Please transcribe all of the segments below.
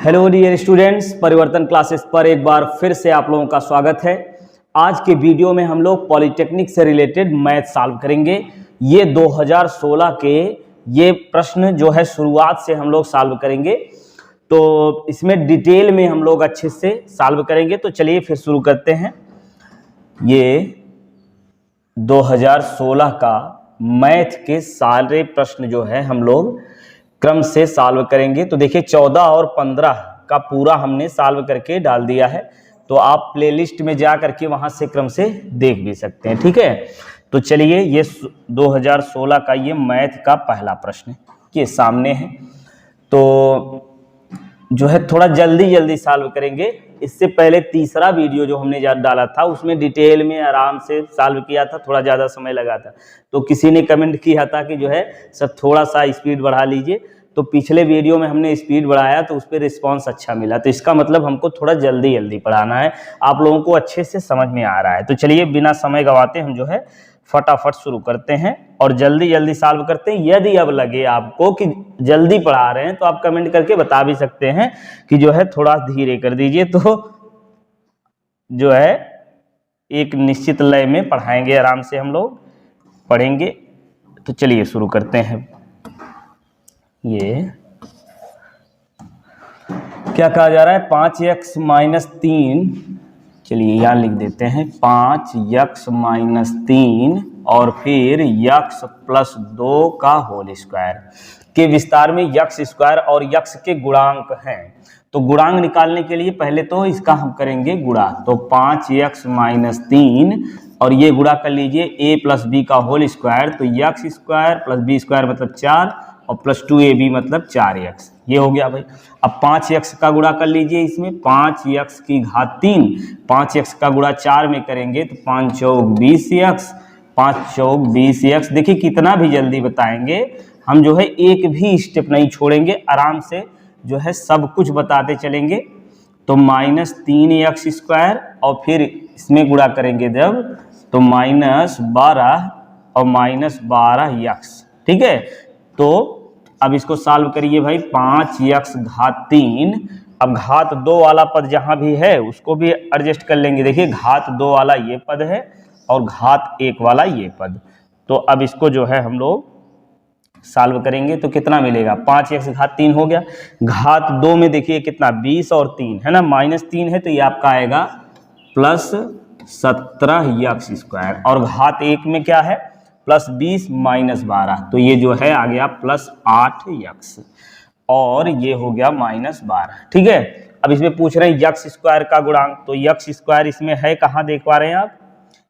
Hello dear students, परिवर्तन classes पर एक बार फिर से आप लोगों का स्वागत है। आज के वीडियो में हम लोग पॉलिटेक्निक से रिलेटेड मैथ सॉल्व करेंगे। ये 2016 के ये प्रश्न जो है शुरुआत से हम लोग सॉल्व करेंगे, तो इसमें डिटेल में हम लोग अच्छे से सॉल्व करेंगे। तो चलिए फिर शुरू करते हैं। ये 2016 का मैथ के सारे प्रश्न जो है हम लोग क्रम से सॉल्व करेंगे। तो देखिए 14 और 15 का पूरा हमने सॉल्व करके डाल दिया है, तो आप प्लेलिस्ट में जा करके वहां से क्रम से देख भी सकते हैं। ठीक है, तो चलिए ये 2016 का ये मैथ का पहला प्रश्न ये सामने है। तो जो है थोड़ा जल्दी सॉल्व करेंगे। इससे पहले तीसरा वीडियो जो हमने डाला था उसमें डिटेल में आराम से सॉल्व किया था, थोड़ा ज़्यादा समय लगा था। तो किसी ने कमेंट किया था कि जो है सर थोड़ा सा स्पीड बढ़ा लीजिए, तो पिछले वीडियो में हमने स्पीड बढ़ाया तो उस पर रिस्पॉन्स अच्छा मिला। तो इसका मतलब हमको थोड़ा जल्दी पढ़ाना है, आप लोगों को अच्छे से समझ में आ रहा है। तो चलिए बिना समय गंवाते हम जो है फटाफट शुरू करते हैं और जल्दी सॉल्व करते हैं। यदि अब लगे आपको कि जल्दी पढ़ा रहे हैं तो आप कमेंट करके बता भी सकते हैं कि जो है थोड़ा धीरे कर दीजिए, तो जो है एक निश्चित लय में पढ़ाएंगे, आराम से हम लोग पढ़ेंगे। तो चलिए शुरू करते हैं। ये क्या कहा जा रहा है, 5x - 3, चलिए यहाँ लिख देते हैं 5x - 3 और फिर x + 2 का होल स्क्वायर के विस्तार में x स्क्वायर और x के गुणांक हैं। तो गुणांक निकालने के लिए पहले तो इसका हम करेंगे गुणा। तो 5x - 3 और ये गुणा कर लीजिए a + b का होल स्क्वायर, तो x स्क्वायर + b स्क्वायर मतलब 4 और +2ab मतलब 4x, ये हो गया भाई। अब 5x का गुणा कर लीजिए इसमें, 5x की घात 3, 5x का गुणा 4 में करेंगे तो 5 चौक 20x, 5 चौक 20x। देखिए कितना भी जल्दी बताएंगे हम, जो है एक भी स्टेप नहीं छोड़ेंगे, आराम से जो है सब कुछ बताते चलेंगे। तो -3x स्क्वायर और फिर इसमें गुणा करेंगे जब तो -12 और -12x। ठीक है, तो अब इसको सॉल्व करिए भाई। 5x घात 3, अब घात 2 वाला पद जहां भी है उसको भी एडजस्ट कर लेंगे। देखिए घात 2 वाला ये पद है और घात 1 वाला ये पद, तो अब इसको जो है हम लोग सॉल्व करेंगे तो कितना मिलेगा, 5x घात 3 हो गया। घात 2 में देखिए कितना 20 और 3 है ना, -3 है तो ये आपका आएगा +17x स्क्वायर, और घात 1 में क्या है +20 - 12, तो ये जो है आ गया +8x और ये हो गया -12। ठीक है, अब इसमें पूछ रहे हैं x स्क्वायर का गुणांक, तो x स्क्वायर इसमें है कहाँ देख पा रहे हैं आप,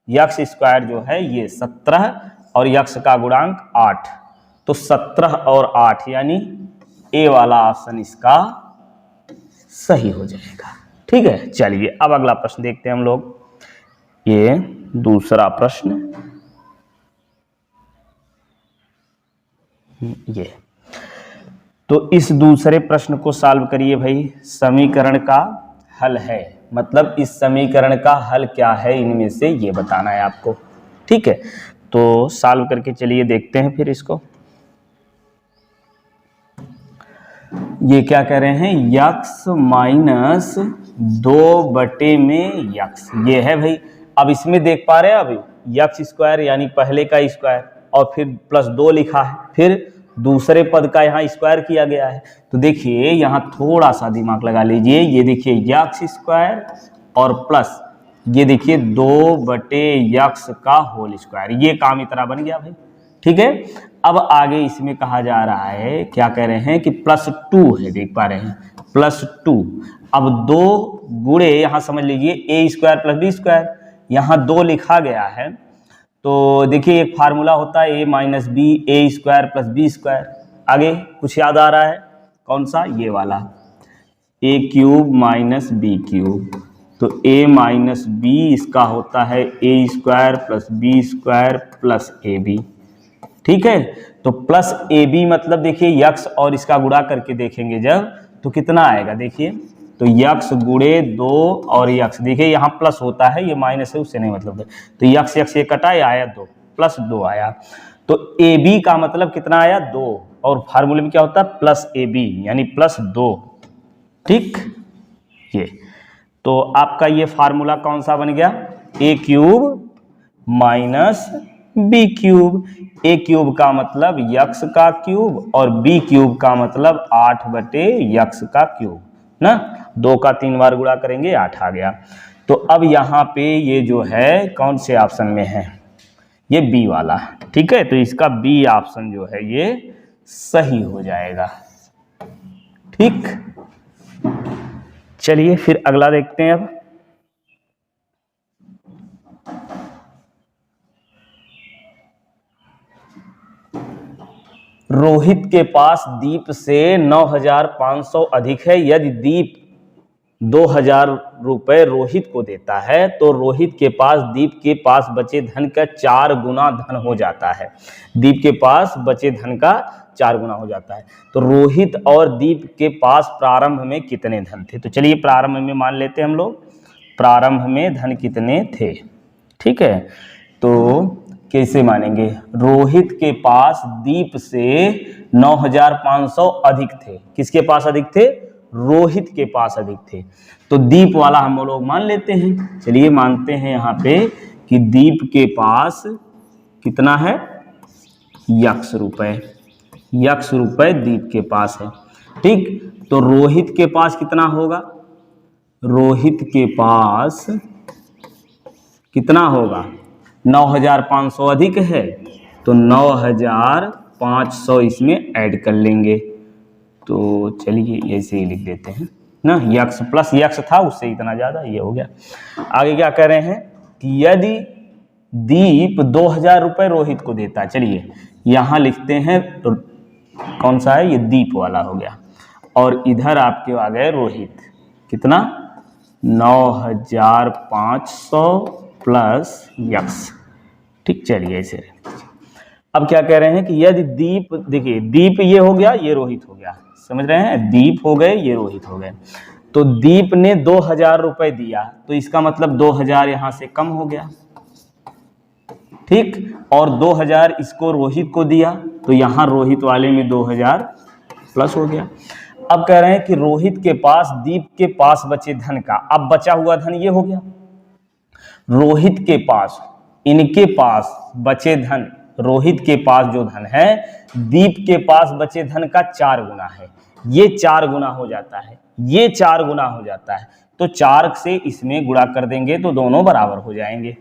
x स्क्वायर जो है ये 17 और x का गुणांक 8, तो 17 और 8 यानी ए वाला ऑप्शन इसका सही हो जाएगा। ठीक है, चलिए अब अगला प्रश्न देखते हैं हम लोग। ये दूसरा प्रश्न, ये तो इस दूसरे प्रश्न को सॉल्व करिए भाई। समीकरण का हल है, मतलब इस समीकरण का हल क्या है इनमें से ये बताना है आपको। ठीक है, तो सॉल्व करके चलिए देखते हैं फिर इसको। ये क्या कह रहे हैं, x - 2/x, ये है भाई। अब इसमें देख पा रहे हैं अभी x स्क्वायर यानी पहले का स्क्वायर और फिर +2 लिखा है, फिर दूसरे पद का यहाँ स्क्वायर किया गया है। तो देखिए यहाँ थोड़ा सा दिमाग लगा लीजिए, ये देखिए x स्क्वायर और प्लस ये देखिए 2/x का होल स्क्वायर, ये काम इतना बन गया भाई। ठीक है, अब आगे इसमें कहा जा रहा है, क्या कह रहे हैं कि +2 है, देख पा रहे हैं +2। अब 2 गुणे यहाँ समझ लीजिए a स्क्वायर + b स्क्वायर, यहाँ 2 लिखा गया है तो देखिए एक फार्मूला होता है a - b, a square + b square. आगे कुछ याद आ रहा है, कौन सा, ये वाला a³ - b³, तो a - b इसका होता है a square + b square + ab। ठीक है, तो +ab मतलब देखिए x और इसका गुणा करके देखेंगे जब तो कितना आएगा, देखिए तो x गुणे 2 और x, देखिए यहाँ प्लस होता है, ये माइनस है उससे नहीं मतलब है, तो x ये कटा ये आया 2 +2 आया, तो ab का मतलब कितना आया 2, और फार्मूले में क्या होता है +ab यानी +2। ठीक, ये तो आपका ये फार्मूला कौन सा बन गया, ए क्यूब माइनस बी क्यूब। ए क्यूब का मतलब यक्स का क्यूब और बी क्यूब का मतलब 8 बटे यक्स का क्यूब ना, 2 का 3 बार गुणा करेंगे 8 आ गया। तो अब यहाँ पे ये जो है कौन से ऑप्शन में है, ये बी वाला, ठीक है। तो इसका बी ऑप्शन जो है ये सही हो जाएगा। ठीक, चलिए फिर अगला देखते हैं। अब रोहित के पास दीप से 9,500 अधिक है। यदि दीप 2,000 रुपए रोहित को देता है तो रोहित के पास दीप के पास बचे धन का 4 गुना धन हो जाता है। दीप के पास बचे धन का 4 गुना हो जाता है। तो रोहित और दीप के पास प्रारंभ में कितने धन थे। तो चलिए प्रारंभ में मान लेते हैं हम लोग, प्रारंभ में धन कितने थे। ठीक है, तो कैसे मानेंगे, रोहित के पास दीप से 9,500 अधिक थे। किसके पास अधिक थे, रोहित के पास अधिक थे। तो दीप वाला हम लोग मान लेते हैं। चलिए मानते हैं यहाँ पे कि दीप के पास कितना है, यक्स रुपए, यक्स रुपए दीप के पास है। ठीक, तो रोहित के पास कितना होगा, रोहित के पास कितना होगा, 9,500 अधिक है तो 9,500 इसमें ऐड कर लेंगे। तो चलिए ऐसे ही लिख देते हैं ना, यक्स प्लस यक्स था उससे इतना ज़्यादा, ये हो गया। आगे क्या कह रहे हैं कि यदि दीप 2,000 रुपये रोहित को देता है। चलिए यहाँ लिखते हैं तो कौन सा है, ये दीप वाला हो गया, और इधर आपके आ गए रोहित, कितना 9,500 प्लस यक्स। ठीक, चलिए ऐसे। अब क्या कह रहे हैं कि यदि दीप, देखिए दीप ये हो गया, ये रोहित हो गया, समझ रहे हैं, दीप हो गए, ये रोहित हो गए। तो दीप ने 2,000 रुपए दिया तो इसका मतलब 2,000 यहां से कम हो गया। ठीक, और 2,000 इसको रोहित को दिया तो यहां रोहित वाले में 2,000 प्लस हो गया। अब कह रहे हैं कि रोहित के पास दीप के पास बचे धन का, अब बचा हुआ धन ये हो गया, रोहित के पास, इनके पास बचे धन, रोहित के पास जो धन है दीप के पास बचे धन का 4 गुना है। ये 4 गुना हो जाता है, ये 4 गुना हो जाता है। तो 4 से इसमें गुणा कर देंगे तो दोनों बराबर हो जाएंगे।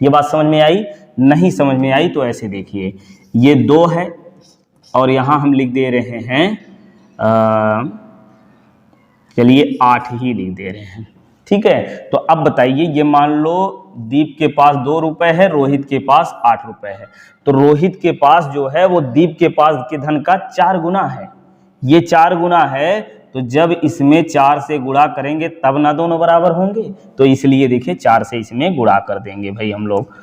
ये बात समझ में आई, नहीं समझ में आई तो ऐसे देखिए, ये 2 है और यहां हम लिख दे रहे हैं, चलिए 8 ही लिख दे रहे हैं। ठीक है, तो अब बताइए, ये मान लो दीप के पास 2 रुपए है, रोहित के पास 8 रुपए है, तो रोहित के पास जो है वो दीप के पास के धन का 4 गुना है। ये 4 गुना है, तो जब इसमें 4 से गुणा करेंगे तब ना दोनों बराबर होंगे, तो इसलिए देखिए 4 से इसमें गुणा कर देंगे भाई हम लोग।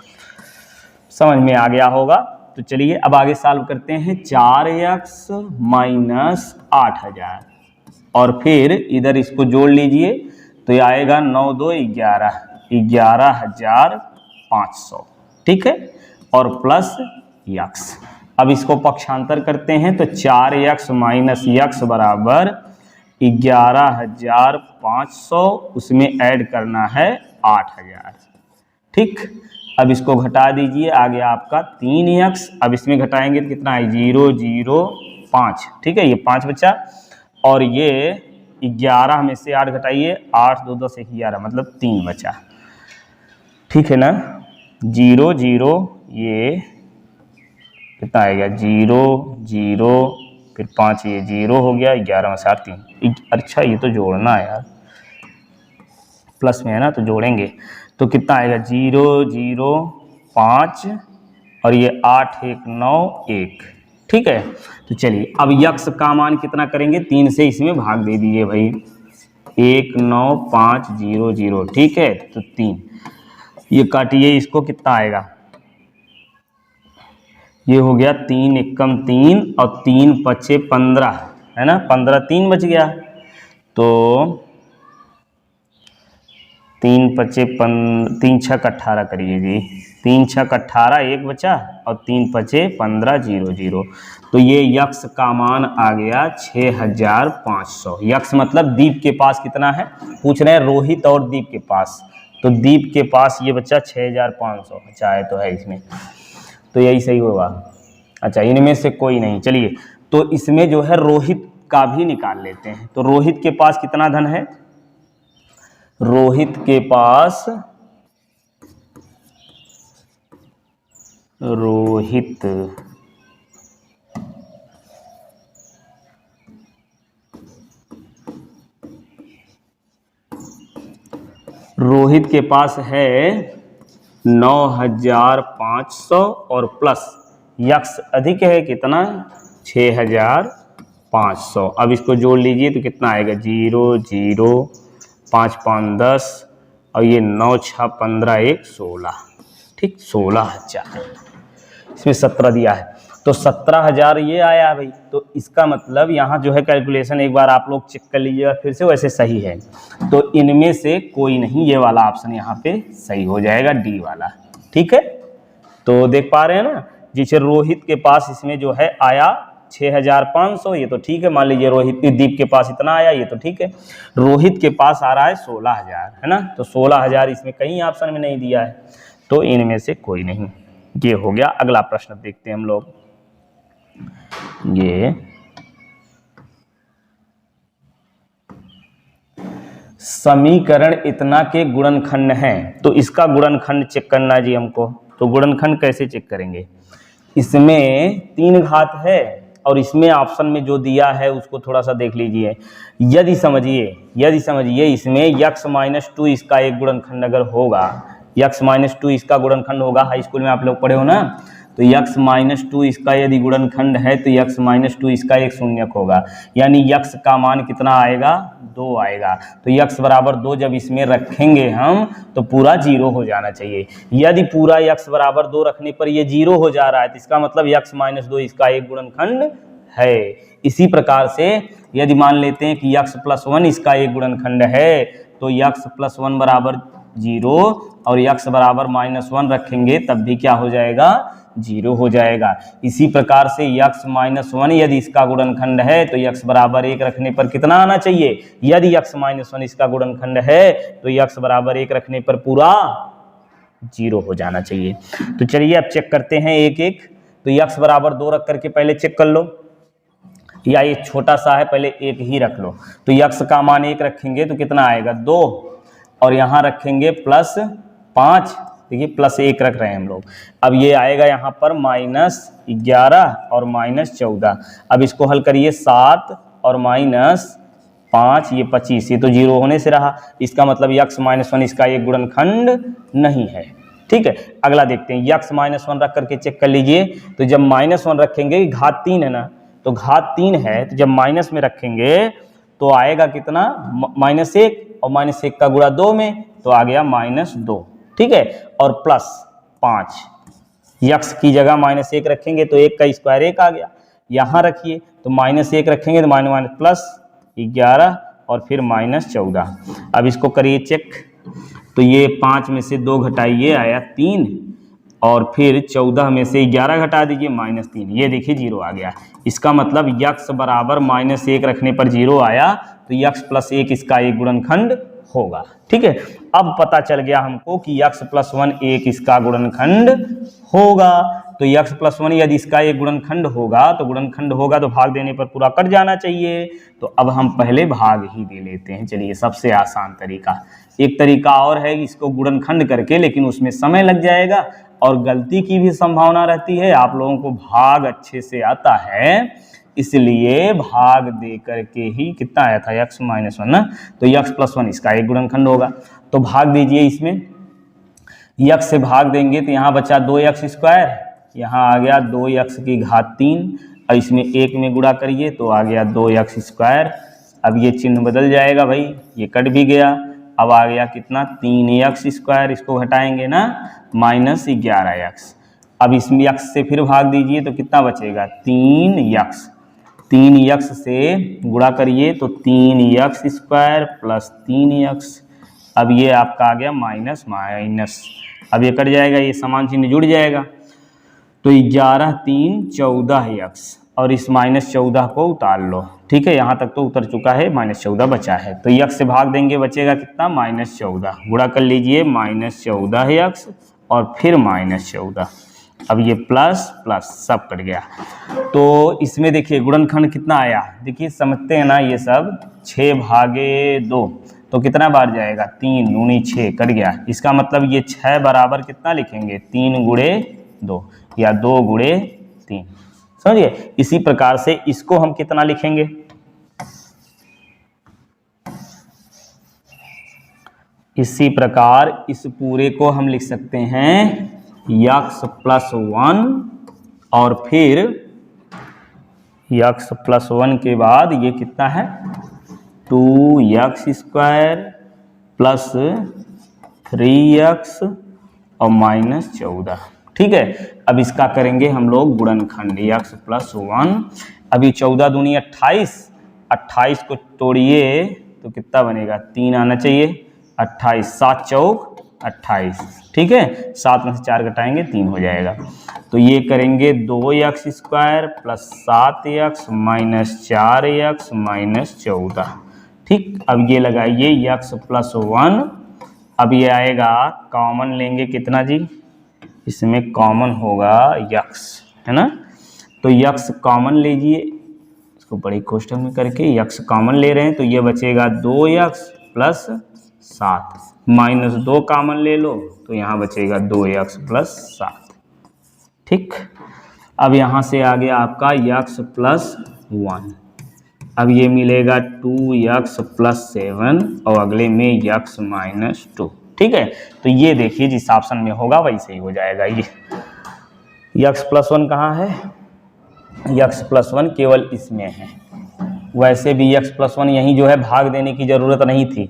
समझ में आ गया होगा। तो चलिए अब आगे सॉल्व करते हैं। 4x माइनस 8,000 और फिर इधर इसको जोड़ लीजिए तो ये आएगा 9 2 11, 11,500। ठीक है, और प्लस यक्स। अब इसको पक्षांतर करते हैं तो 4x माइनस यक्स बराबर 11,500, उसमें ऐड करना है 8,000। ठीक, अब इसको घटा दीजिए, आ गया आपका 3x। अब इसमें घटाएंगे तो कितना है, 0 0 5। ठीक है, ये 5 बचा, और ये 11 में से 8 घटाइए, 8 2 10 11, मतलब 3 बचा। ठीक है ना, 0 0, ये कितना आएगा, 0 0 फिर 5, ये 0 हो गया, 11 में 7 3। अच्छा ये तो जोड़ना है यार, प्लस में है ना तो जोड़ेंगे, तो कितना आएगा 0 0 5 और ये 8 1 9 1। ठीक है, तो चलिए अब यक्स का मान कितना करेंगे, 3 से इसमें भाग दे दीजिए भाई, 1 9 5 0 0। ठीक है, तो 3, ये काटिए इसको, कितना आएगा, ये हो गया 3 एकम 3 और 3 पचे 15 है ना, 15 3 बच गया। तो 3 छक 18 करिए जी, 3 छक 18 एक बचा और 3 पचे 15 0 0। तो ये यक्स का मान आ गया 6500। यक्स मतलब दीप के पास कितना है पूछ रहे हैं, रोहित और दीप के पास। तो दीप के पास ये बच्चा 6500। अच्छा है तो है इसमें, तो यही सही होगा। अच्छा इनमें से कोई नहीं, चलिए तो इसमें जो है रोहित का भी निकाल लेते हैं। तो रोहित के पास कितना धन है, रोहित के पास, रोहित के पास है 9500 और प्लस यक्स अधिक है कितना 6500। अब इसको जोड़ लीजिए तो कितना आएगा 0 0 5 5 10 और ये 9 6 15 1 16। ठीक 16000, इसमें 17 दिया है तो 17000 ये आया भाई। तो इसका मतलब यहाँ जो है कैलकुलेशन एक बार आप लोग चेक कर लीजिएगा फिर से, वैसे सही है। तो इनमें से कोई नहीं, ये वाला ऑप्शन यहाँ पे सही हो जाएगा, डी वाला। ठीक है तो देख पा रहे हैं ना, जिसे रोहित के पास इसमें जो है आया 6500, ये तो ठीक है। मान लीजिए रोहित दीप के पास इतना आया, ये तो ठीक है। रोहित के पास आ रहा है 16000, है ना, तो 16000 इसमें कहीं ऑप्शन में नहीं दिया है, तो इनमें से कोई नहीं। ये हो गया। अगला प्रश्न देखते हैं हम लोग। ये समीकरण इतना के गुणनखंड हैं, तो इसका गुणनखंड चेक करना है जी हमको। तो गुणनखंड कैसे चेक करेंगे, इसमें 3 घात है और इसमें ऑप्शन में जो दिया है उसको थोड़ा सा देख लीजिए। यदि समझिए इसमें x-2 इसका एक गुणनखंड अगर होगा, x-2 इसका गुणनखंड होगा, हाई स्कूल में आप लोग पढ़े हो ना, तो x-2 इसका यदि गुणनखंड है तो x-2 इसका एक शून्यक होगा, यानी x का मान कितना आएगा 2 आएगा। तो x बराबर 2 जब इसमें रखेंगे हम तो पूरा 0 हो जाना चाहिए। यदि पूरा x बराबर 2 रखने पर ये 0 हो जा रहा है तो इसका मतलब x-2 इसका एक गुणनखंड है। इसी प्रकार से यदि मान लेते हैं कि x+1 इसका एक गुणनखंड है तो x+1 बराबर 0 और x बराबर -1 रखेंगे तब भी क्या हो जाएगा 0 हो जाएगा। इसी प्रकार से x-1 यदि इसका गुणनखंड है तो x बराबर 1 रखने पर कितना आना चाहिए, यदि x-1 इसका गुणनखंड है तो x बराबर 1 रखने पर पूरा 0 हो जाना चाहिए। तो चलिए अब चेक करते हैं एक एक। तो x बराबर 2 रख करके पहले चेक कर लो, या ये छोटा सा है पहले 1 ही रख लो। तो x का मान 1 रखेंगे तो कितना आएगा 2 और यहाँ रखेंगे +5, देखिए +1 रख रहे हैं हम लोग। अब ये आएगा यहाँ पर -11 और -14। अब इसको हल करिए, 7 और -5 ये 25, ये तो 0 होने से रहा। इसका मतलब x-1 इसका एक गुणनखंड नहीं है। ठीक है अगला देखते हैं, x-1 रख करके चेक कर लीजिए। तो जब -1 रखेंगे, घात 3 है ना, तो घात 3 है तो जब माइनस में रखेंगे तो आएगा कितना -1 और -1 का गुणा 2 में तो आ गया -2। ठीक है और +5, x की जगह -1 रखेंगे तो 1 का स्क्वायर 1 आ गया। यहाँ रखिए तो -1 रखेंगे तो +11 और फिर -14। अब इसको करिए चेक, तो ये 5 में से 2 घटाइए आया 3 और फिर 14 में से 11 घटा दीजिए -3, ये देखिए 0 आ गया। इसका मतलब x बराबर -1 रखने पर 0 आया, तो x+1 इसका एक गुणनखंड होगा। ठीक है अब पता चल गया हमको कि x+1 एक इसका गुणनखंड होगा। तो x+1 यदि इसका एक गुणनखंड होगा तो भाग देने पर पूरा कट जाना चाहिए। तो अब हम पहले भाग ही दे लेते हैं। चलिए सबसे आसान तरीका, एक तरीका और है इसको गुणनखंड करके, लेकिन उसमें समय लग जाएगा और गलती की भी संभावना रहती है। आप लोगों को भाग अच्छे से आता है इसलिए भाग दे करके ही, कितना आया था x-1 ना, तो x+1 इसका एक गुणनखंड होगा। तो भाग दीजिए, इसमें x से भाग देंगे तो यहाँ बचा 2x², यहाँ आ गया 2x की घात 3 और इसमें 1 में गुणा करिए तो आ गया 2x²। अब ये चिन्ह बदल जाएगा भाई, ये कट भी गया। अब आ गया कितना 3x², इसको घटाएंगे ना -11x। अब इसमें x से फिर भाग दीजिए तो कितना बचेगा 3x, 3x से गुणा करिए तो 3x² + 3x। अब ये आपका आ गया माइनस माइनस, अब ये कट जाएगा, ये समान चिन्ह जुड़ जाएगा। तो 11 3 14 यक्स, और इस -14 को उतार लो। ठीक है, यहाँ तक तो उतर चुका है, -14 बचा है। तो यक्स से भाग देंगे, बचेगा कितना, -14। गुणा कर लीजिए, -14 यक्स और फिर -14। अब ये प्लस प्लस सब कट गया। तो इसमें देखिए गुणनखंड कितना आया, देखिए समझते हैं ना, ये सब 6/2 तो कितना बार जाएगा, 3 दूनी 6 कट गया। इसका मतलब ये 6 बराबर कितना लिखेंगे, 3 गुणे 2 या 2 गुणे 3, समझिए। इसी प्रकार से इसको हम कितना लिखेंगे, इसी प्रकार इस पूरे को हम लिख सकते हैं यक्स प्लस 1 और फिर यक्स प्लस 1 के बाद ये कितना है 2x स्क्वायर प्लस 3x और -14। ठीक है, अब इसका करेंगे हम लोग गुणनखंड, x प्लस 1। अभी 14 दूनी 28, 28 को तोड़िए तो कितना बनेगा, 3 आना चाहिए, 28 7 चौक 28। ठीक है, 7 में से 4 घटाएंगे 3 हो जाएगा। तो ये करेंगे 2x square plus 7x minus 4x minus 14। ठीक, अब ये लगाइए x प्लस 1। अब ये आएगा, कॉमन लेंगे कितना जी, इसमें कॉमन होगा x, है ना। तो x कॉमन लीजिए, इसको बड़ी कोष्ठक में करके x कॉमन ले रहे हैं, तो ये बचेगा 2x प्लस 7, -2 कॉमन ले लो तो यहाँ बचेगा 2x प्लस 7। ठीक, अब यहाँ से आ गया आपका x प्लस 1। अब ये मिलेगा 2x प्लस 7 और अगले में x माइनस 2। ठीक है, तो ये देखिए जिस ऑप्शन में होगा वैसे ही हो जाएगा। ये x प्लस 1 कहाँ है, x प्लस 1 केवल इसमें है। वैसे भी x प्लस 1 यहीं जो है भाग देने की ज़रूरत नहीं थी।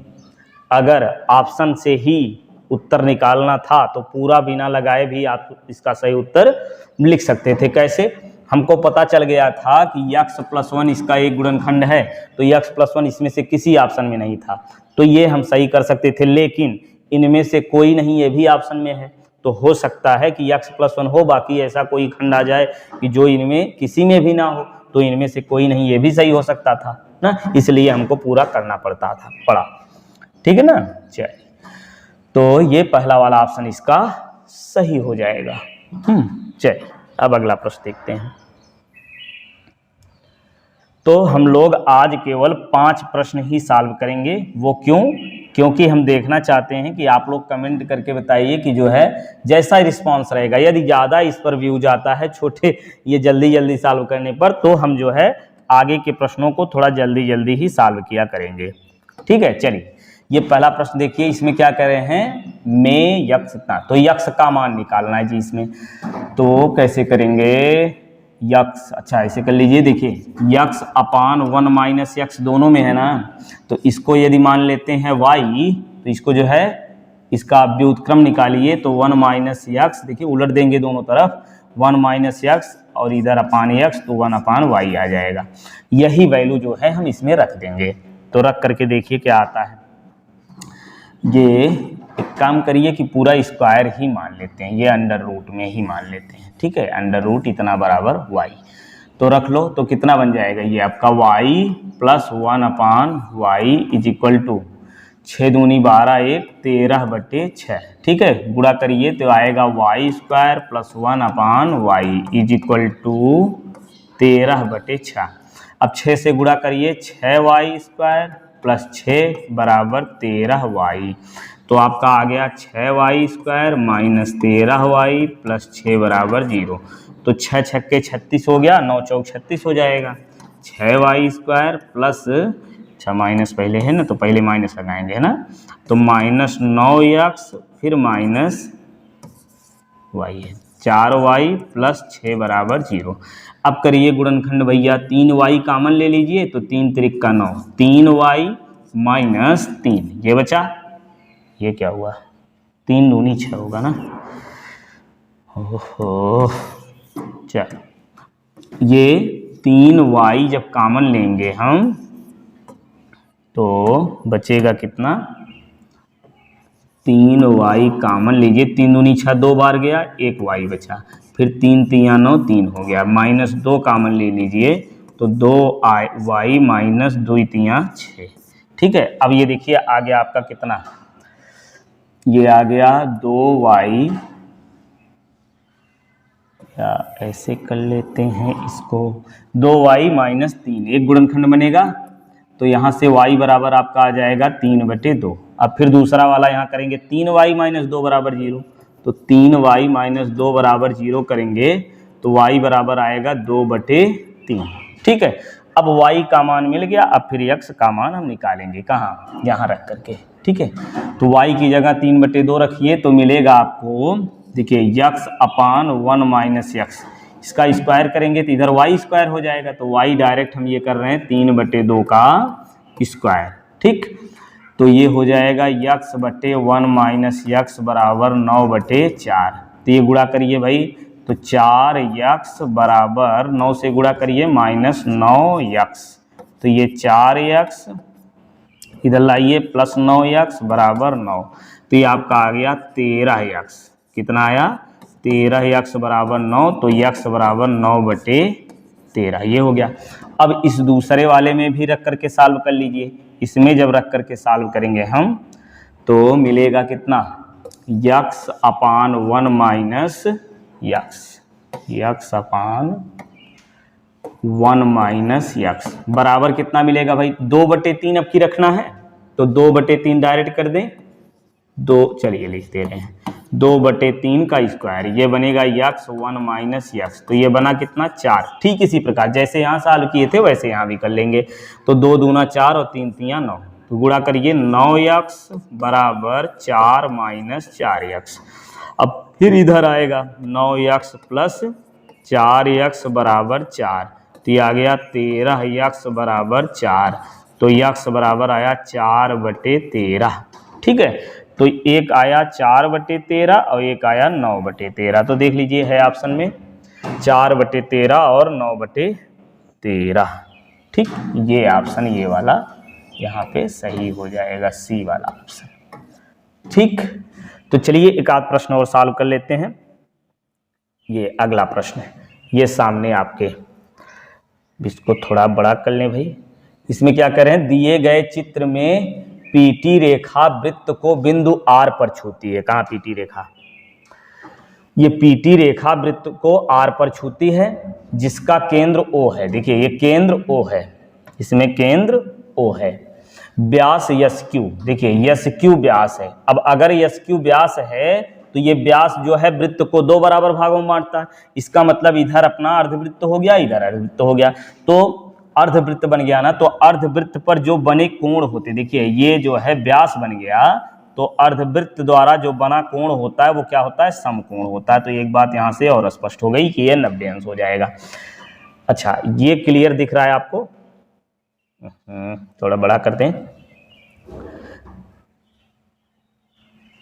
अगर ऑप्शन से ही उत्तर निकालना था तो पूरा बिना लगाए भी आप इसका सही उत्तर लिख सकते थे। कैसे, हमको पता चल गया था कि x प्लस 1 इसका एक गुणनखंड है, तो x प्लस 1 इसमें से किसी ऑप्शन में नहीं था, तो ये हम सही कर सकते थे। लेकिन इनमें से कोई नहीं ये भी ऑप्शन में है, तो हो सकता है कि x प्लस 1 हो, बाकी ऐसा कोई खंड आ जाए कि जो इनमें किसी में भी ना हो, तो इनमें से कोई नहीं ये भी सही हो सकता था ना, इसलिए हमको पूरा करना पड़ा। ठीक है ना। चलिए, तो ये पहला वाला ऑप्शन इसका सही हो जाएगा। चलिए, अब अगला प्रश्न देखते हैं। तो हम लोग आज केवल 5 प्रश्न ही सॉल्व करेंगे। वो क्यों, क्योंकि हम देखना चाहते हैं कि आप लोग कमेंट करके बताइए कि जो है जैसा रिस्पांस रहेगा, यदि ज़्यादा इस पर व्यूज आता है छोटे ये जल्दी जल्दी सॉल्व करने पर, तो हम जो है आगे के प्रश्नों को थोड़ा जल्दी जल्दी ही सॉल्व किया करेंगे। ठीक है, चलिए ये पहला प्रश्न देखिए, इसमें क्या कर रहे हैं, में यक्स इतना, तो यक्स का मान निकालना है जी इसमें। तो कैसे करेंगे, यक्स, अच्छा ऐसे कर लीजिए, देखिए यक्स अपान 1 माइनस यक्स दोनों में है ना, तो इसको यदि मान लेते हैं y, तो इसको जो है इसका व्युत्क्रम निकालिए, तो 1 माइनस यक्स, देखिए उलट देंगे दोनों तरफ, 1 माइनस यक्स और इधर अपान यक्स, तो 1 अपान वाई आ जाएगा। यही वैल्यू जो है हम इसमें रख देंगे। तो रख करके देखिए क्या आता है। ये एक काम करिए कि पूरा स्क्वायर ही मान लेते हैं, ये अंडर रूट में ही मान लेते हैं। ठीक है, अंडर रूट इतना बराबर y, तो रख लो, तो कितना बन जाएगा ये आपका y plus 1 upon y is equal to 6 दूनी 12 1 13/6। ठीक है, गुणा करिए तो आएगा y square plus 1 upon y is equal to 13/6। अब 6 से गुणा करिए, 6y स्क्वायर प्लस 6 बराबर 13y, तो आपका आ गया 6y square minus 13y plus 6 बराबर 0। तो 6 छक्के 36 हो गया, 9 चौक 36 हो जाएगा। 6y स्क्वायर प्लस, अच्छा माइनस पहले है ना, तो पहले माइनस लगाएंगे है ना, तो माइनस 9x फिर माइनस y है, 4y प्लस 6 बराबर 0। अब करिए गुणनखंड भैया, 3y कॉमन ले लीजिए, तो 3 त्रिक का 9, 3y माइनस 3, ये बचा, ये क्या हुआ, 3 दूनी 6 होगा ना। ओहो, चलो ये 3y जब कॉमन लेंगे हम तो बचेगा कितना, 3y कॉमन लीजिए, 3 दूनी 6 2 बार गया, 1 y बचा, फिर 3 तिया 9 3 हो गया, -2 कॉमन ले लीजिए तो 2y माइनस 2 तिया 6। ठीक है, अब ये देखिए आ गया आपका कितना, ये आ गया 2y, या ऐसे कर लेते हैं इसको, 2y माइनस 3, एक गुणनखंड बनेगा तो यहाँ से y बराबर आपका आ जाएगा 3/2। अब फिर दूसरा वाला यहाँ करेंगे 3y माइनस 2 बराबर 0, तो 3y माइनस 2 बराबर 0 करेंगे तो y बराबर आएगा 2/3। ठीक है, अब y का मान मिल गया, अब फिर x का मान हम निकालेंगे, कहाँ, यहाँ रख करके। ठीक है, तो y की जगह 3/2 रखिए तो मिलेगा आपको, देखिए x अपान 1 माइनस x, इसका स्क्वायर करेंगे तो इधर y स्क्वायर हो जाएगा, तो y डायरेक्ट हम ये कर रहे हैं 3/2 का स्क्वायर। ठीक, तो ये हो जाएगा x/1 माइनस x बराबर 9/4, तो ये गुणा करिए भाई, तो 4x बराबर 9 से गुणा करिए -9x, तो ये 4x इधर लाइए प्लस 9x बराबर 9, तो ये आपका आ गया 13x, कितना आया 13x बराबर 9, तो x बराबर 9/13, ये हो गया। अब इस दूसरे वाले में भी रख करके सॉल्व कर लीजिए, इसमें जब रख करके सॉल्व करेंगे हम तो मिलेगा कितना, x अपान 1 माइनस x अपान 1 माइनस x बराबर कितना मिलेगा भाई, 2/3 अब की रखना है तो 2/3 डायरेक्ट कर दें, 2, चलिए लिख दे रहे हैं 2/3 का स्क्वायर, ये बनेगा x 1 माइनस x, तो ये बना कितना 4। ठीक इसी प्रकार जैसे यहाँ सॉल्व किए थे वैसे यहाँ भी कर लेंगे, तो 2 दूना 4 और 3 तिया 9, तो गुणा करिए 9x बराबर 4 माइनस 4x। अब फिर इधर आएगा 9x प्लस 4x बराबर 4, तो ये आ गया 13x बराबर 4, तो x बराबर आया 4/13। ठीक है, तो एक आया 4/13 और एक आया 9/13, तो देख लीजिए है ऑप्शन में 4/13 और 9/13। ठीक, ये ऑप्शन ये वाला यहाँ पे सही हो जाएगा, सी वाला ऑप्शन। ठीक, तो चलिए एक आध प्रश्न और सॉल्व कर लेते हैं। ये अगला प्रश्न है, ये सामने आपके, इसको थोड़ा बड़ा कर लें भाई। इसमें क्या कर रहे हैं, दिए गए चित्र में पीटी रेखा वृत्त को बिंदु R पर छूती है, कहाँ पीटी रेखा, ये पीटी रेखा वृत्त को R पर छूती है जिसका केंद्र O है, देखिए ये केंद्र O है, इसमें केंद्र O है, व्यास SQ, देखिए SQ व्यास है। अब अगर SQ व्यास है तो ये व्यास जो है वृत्त को 2 बराबर भागों में बांटता है, इसका मतलब इधर अपना अर्धवृत्त हो गया, इधर अर्धवृत्त हो गया, तो अर्धवृत्त बन गया ना, तो अर्धवृत्त पर जो बने कोण होते, देखिए ये जो है व्यास बन गया, तो अर्धवृत्त द्वारा जो बना कोण होता है वो क्या होता है, समकोण होता है। तो एक बात यहाँ से और स्पष्ट हो गई कि ये 90 अंश हो जाएगा। अच्छा, ये क्लियर दिख रहा है आपको, थोड़ा बड़ा करते हैं।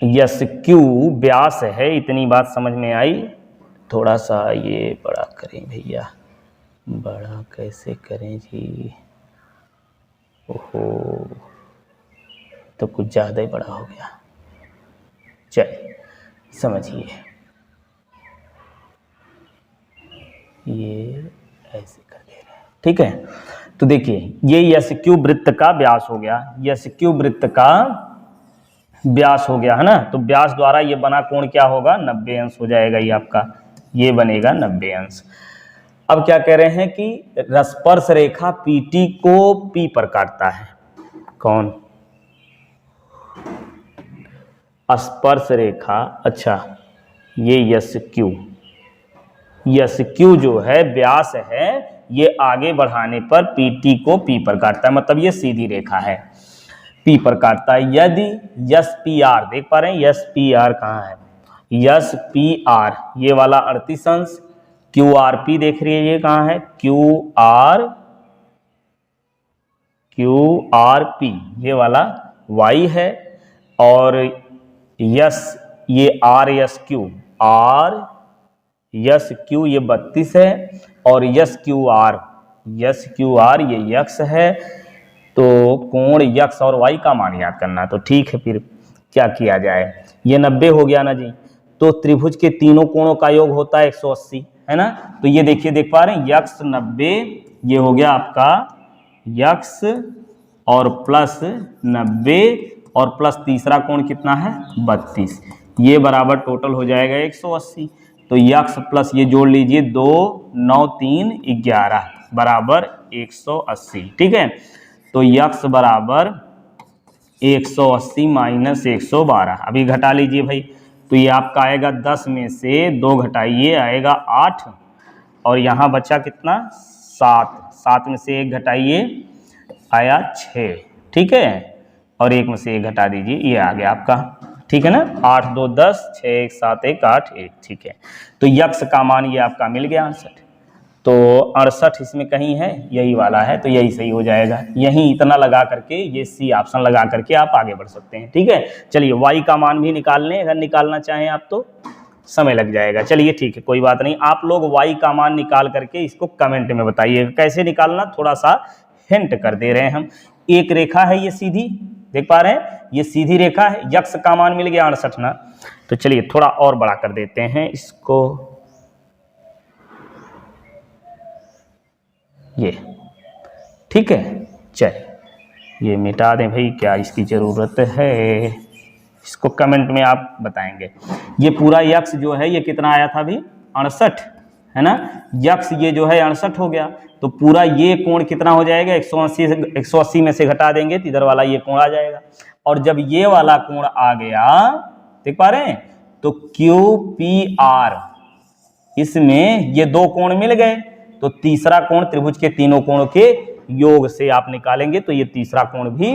SQ व्यास है, इतनी बात समझ में आई, थोड़ा सा ये बड़ा करें भैया, बड़ा कैसे करें जी, ओहो तो कुछ ज़्यादा ही बड़ा हो गया, चलिए समझिए, ये ऐसे कर दे रहे हैं। ठीक है, तो देखिए ये SQ वृत्त का व्यास हो गया, SQ वृत्त का व्यास हो गया है ना, तो व्यास द्वारा ये बना कोण क्या होगा, 90 अंश हो जाएगा, ये आपका ये बनेगा 90 अंश। अब क्या कह रहे हैं कि स्पर्श रेखा PT को P पर काटता है, कौन, स्पर्श रेखा, अच्छा ये SQ जो है व्यास है, ये आगे बढ़ाने पर PT को P पर काटता है, मतलब ये सीधी रेखा है, P पर काटता है। यदि SPR देख पा रहे हैं, SPR कहाँ है, SPR ये वाला 38 अंश, QRP देख रही है ये कहाँ है, QRP ये वाला Y है, और ये RSQ ये 32 है, और SQR ये X है, तो कोण X और Y का मान याद करना है, तो ठीक है फिर क्या किया जाए, ये 90 हो गया ना जी, तो त्रिभुज के तीनों कोणों का योग होता है 180, है ना। तो ये देखिए, देख पा रहे हैं, यक्स 90, ये हो गया आपका यक्स और प्लस 90 और प्लस तीसरा कोण कितना है 32, ये बराबर टोटल हो जाएगा 180। तो यक्स प्लस ये जोड़ लीजिए 2 9 3 11 बराबर 180, ठीक है। तो यक्स बराबर 180 माइनस 112, अभी घटा लीजिए भाई, तो ये आपका आएगा 10 में से 2 घटाइए आएगा 8, और यहाँ बचा कितना 7, 7 में से 1 घटाइए आया 6, ठीक है, और 1 में से 1 घटा दीजिए, ये आ गया आपका, ठीक है ना। 8 2 10, 6 1 7 1 8 1, ठीक है। तो यक्स का मान ये आपका मिल गया 68, तो 68 इसमें कहीं है, यही वाला है, तो यही सही हो जाएगा। यही इतना लगा करके, ये सी ऑप्शन लगा करके आप आगे बढ़ सकते हैं, ठीक है। चलिए y का मान भी निकाल लें, अगर निकालना चाहें आप तो समय लग जाएगा, चलिए ठीक है, कोई बात नहीं। आप लोग y का मान निकाल करके इसको कमेंट में बताइएगा कैसे निकालना, थोड़ा सा हिंट कर दे रहे हैं हम। एक रेखा है ये सीधी, देख पा रहे हैं, ये सीधी रेखा है, यक्स का मान मिल गया 68 ना, तो चलिए थोड़ा और बड़ा कर देते हैं इसको, ये ठीक है। चलिए ये मिटा दें भाई, क्या इसकी ज़रूरत है, इसको कमेंट में आप बताएंगे। ये पूरा यक्स जो है ये कितना आया था अभी 68, है ना, यक्स ये जो है 68 हो गया, तो पूरा ये कोण कितना हो जाएगा 180 में से घटा देंगे तो इधर वाला ये कोण आ जाएगा, और जब ये वाला कोण आ गया, देख पा रहे हैं, तो QPR, इसमें ये 2 कोण मिल गए, तो तीसरा कोण त्रिभुज के तीनों कोणों के योग से आप निकालेंगे तो ये तीसरा कोण भी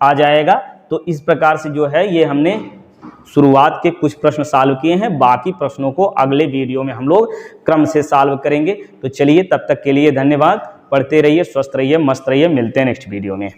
आ जाएगा। तो इस प्रकार से जो है ये हमने शुरुआत के कुछ प्रश्न सॉल्व किए हैं, बाकी प्रश्नों को अगले वीडियो में हम लोग क्रम से सॉल्व करेंगे। तो चलिए तब तक के लिए धन्यवाद, पढ़ते रहिए, स्वस्थ रहिए, मस्त रहिए, मिलते हैं नेक्स्ट वीडियो में।